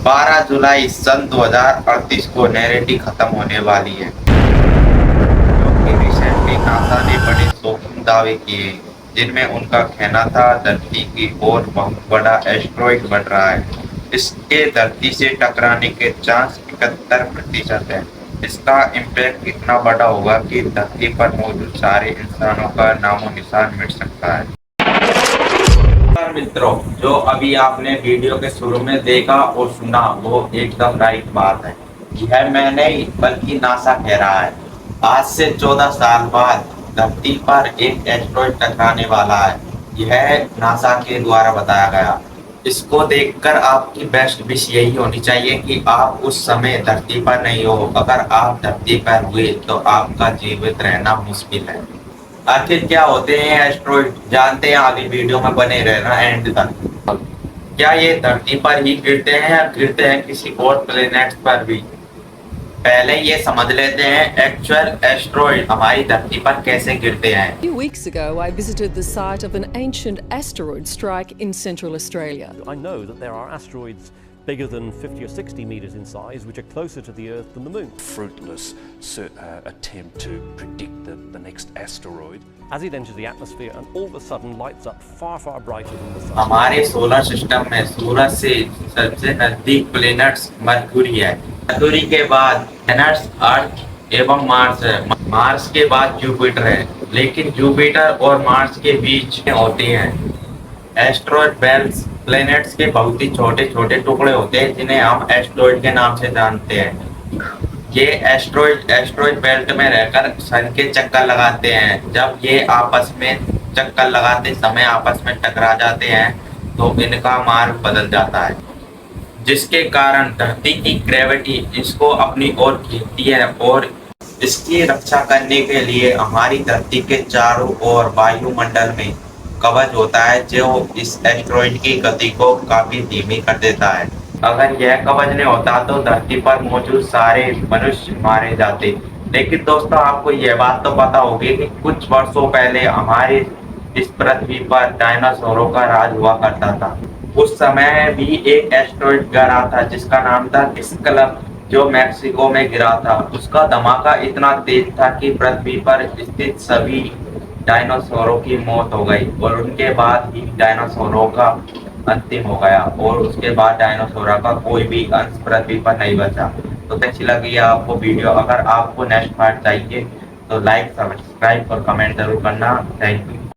12 जुलाई सन 2038 को नैरेटी खत्म होने वाली है, क्योंकि रिसेंटली नासा ने बड़े शॉकिंग दावे किए जिनमें उनका कहना था धरती की ओर बहुत बड़ा एस्ट्रॉइड बढ़ रहा है। इसके धरती से टकराने के चांस 71% है। इसका इम्पैक्ट इतना बड़ा होगा कि धरती पर मौजूद सारे इंसानों का नामो निशान मिट सकता है। मित्रों, जो अभी आपने वीडियो के शुरू में देखा और सुना वो एकदम राइट बात है। यह मैं नहीं बल्कि नासा कह रहा है। आज से 14 साल बाद धरती पर एक एस्ट्रॉइड टकराने वाला है। यह नासा के द्वारा बताया गया। इसको देखकर आपकी बेस्ट विश यही होनी चाहिए कि आप उस समय धरती पर नहीं हो। अगर आप धरती पर हुए तो आपका जीवित रहना मुश्किल है। आखिर क्या होते हैं एस्ट्रॉइड, जानते हैं आगे वीडियो में बने रहना एंड तक। क्या ये धरती पर ही गिरते हैं या गिरते हैं किसी और प्लेनेट्स पर भी? पहले ये समझ लेते हैं एक्चुअल एस्ट्रॉइड हमारी धरती पर कैसे गिरते हैं। A few weeks ago, I visited the site of an ancient asteroid strike in central Australia. I know that there are asteroids bigger than 50 or 60 meters in size, which are closer to the Earth than the Moon. Fruitless attempt to predict the next asteroid. As it enters the atmosphere and all of a sudden lights up far, far brighter than the Sun. हमारे solar system में सूरज से सबसे नजदीक planets mercury है। Mercury के बाद Venus, अर्थ एवं Mars है। मार्स के बाद जुपिटर है, लेकिन जुपिटर और मार्स के बीच में होते हैं एस्ट्रॉइड बेल्ट्स। प्लैनेट्स के बहुत ही छोटे छोटे टुकड़े होते हैं जिन्हें हम एस्ट्रॉइड के नाम से जानते हैं। ये एस्ट्रॉइड बेल्ट में रहकर सन के चक्कर लगाते हैं। जब ये आपस में चक्कर लगाते समय आपस में टकरा जाते हैं तो इनका मार्ग बदल जाता है, जिसके कारण धरती की ग्रेविटी इसको अपनी ओर खींचती है और इसकी रक्षा करने के लिए हमारी धरती के चारों ओर वायुमंडल में कवच होता है जो इस एस्ट्रॉइड की गति को काफी धीमी कर देता है। अगर यह कवच नहीं होता तो धरती पर मौजूद सारे मनुष्य मारे जाते। लेकिन दोस्तों, आपको यह बात तो पता होगी कि कुछ वर्षों पहले हमारे इस पृथ्वी पर डायनासोरों का राज हुआ करता था। उस समय भी एक एस्ट्रॉइड गिरा था जिसका नाम था स्कल्प, जो मैक्सिको में गिरा था। उसका धमाका इतना तेज था कि पृथ्वी पर स्थित सभी डायनासोरों की मौत हो गई और उनके बाद ही डायनासोरों का अंतिम हो गया और उसके बाद डायनासोर का कोई भी अंश पृथ्वी पर नहीं बचा। तो कैसी लगी आपको वीडियो? अगर आपको नेक्स्ट पार्ट चाहिए तो लाइक, सब्सक्राइब और कमेंट जरूर करना। Thank you.